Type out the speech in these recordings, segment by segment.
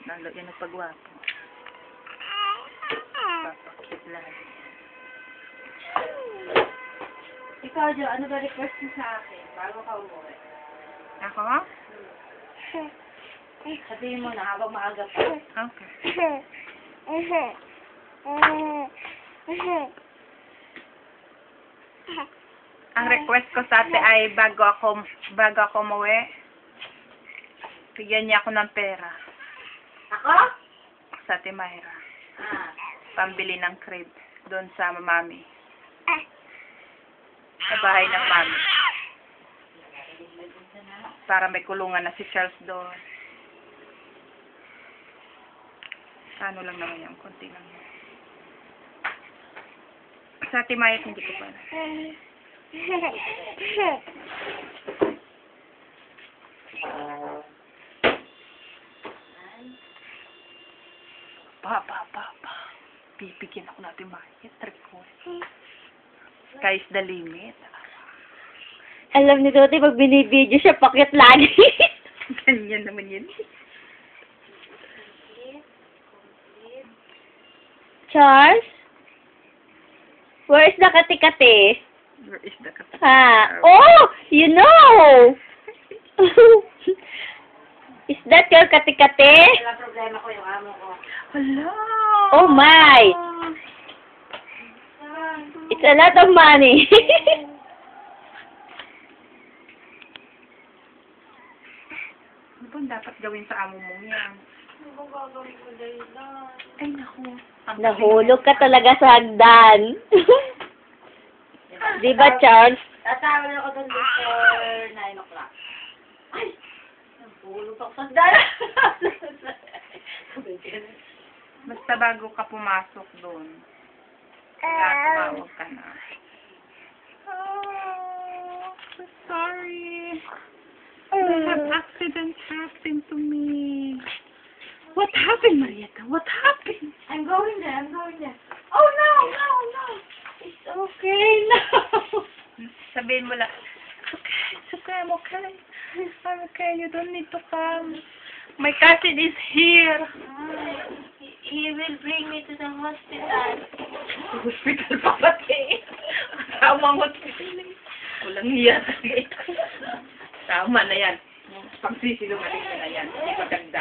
Lalo yan ang pagwapo. Papakit lang. Ikaw, Jo, ano ba request mo sa akin bago ka umuwi? Ako? Sabihin mo na habang maaga pa. Okay. Ang request ko sa ate ay bago ako umuwi, bigyan niya ako ng pera. Ako? Sa ate Mayra. Ah. Pambili ng crib doon sa mami. Sa bahay ng mami. Para may kulungan na si Charles doon. Ano lang naman yan, konti lang yan. Sa ate Mayra, hindi ko pa. Pa. Bibigyan ako natin Mayra. Request. Sky's the limit. Alam ni Toti, pag binibidyo siya, pakyat lagi. Ganyan naman yun. Charles? Where is the kati-kati? Where is the cat? Oh! You know! Is that your kati-kati? Wala problema ko yung amo ko. Hello! Oh my! It's a lot of money. Ano bang dapat gawin sa amo mo yan? Ano ba gagawin ko dahil lang? Ay, naku. Nahulog ka talaga sa hagdan. Di ba, Charles? Tatawag ako doon before 9 o'clock. Ay! Nahulog ako sa dala. Basta bago ka pumasok doon, tumawag ka na. Oh, so sorry. That accident happened to me. What happened, Marietta? What happened? I'm going there. Oh, no. It's okay now. Sabihin mo lang, it's okay, I'm okay. I'm okay, you don't need to come. My cousin is here. He will bring me to the hospital. Hospital pa pati. Kasama ang hospital. Walang niya. Tama na yan. Pagsisilungaling na yan. Hindi maganda.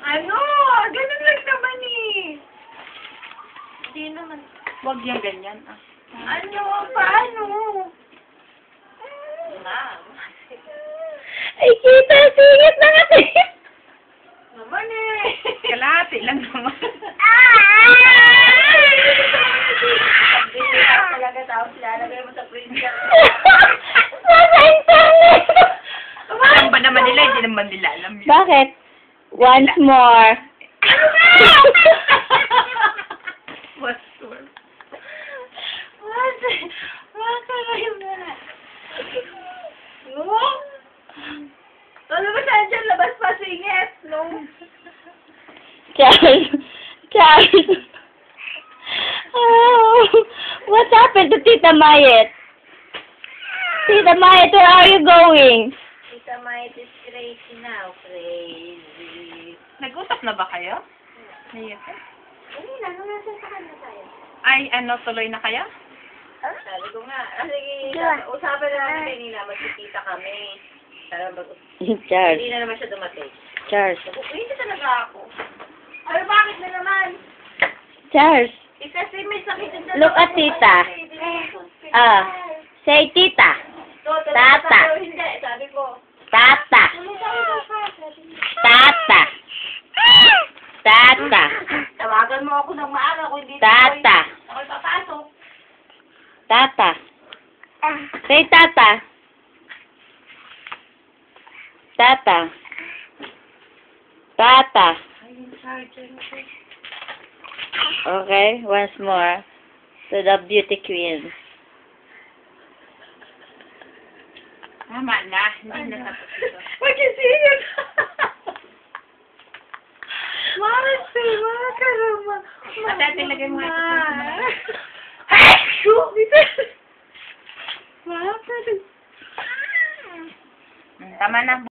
Ano? Ganun lang naman eh. Hindi naman. Huwag yung ganyan. Ah. Ano? Paano? Ma'am. Ay, kita, singit na kasi. Naman eh. Kalahati lang naman. Hindi ka talaga tapos lalagay mo sa freezer. Alam ba naman nila? Hindi naman nila alam yun. Bakit? Once more. What's worse? No? Ano ba saan dyan? Labas pa singit. No? Charles. Oh, what happened to Tita Mayet? Tita Mayet, where are you going? Tita Mayet is crazy now. Crazy. Nag-usap na ba kayo? Marietta? Hindi na. Nung nasa sa kanya tayo. Ay, ano, tuloy na kayo? Sabi ko nga. Sige, usapan na namin kanina. Magkikita kami. Charles. Hindi na naman siya dumating. Charles. Hindi talaga ako. Ano, bakit na naman? Charles. Kasi may sakit yung Look at Tita. Say Tita. Tata. Hindi, sabi ko. Tata. Tata. Tata. Tawagan mo ako ng maaga kung hindi Tata. ako papasok. Tata. Say Tata. Tata. Tata. Okay, once more. To the beauty queen. Tama na. Hindi na tapos ito. Mag-isingit! Marcy, ka naman. At atin lagay mo nga ito. Ay! Shoot! Tama na.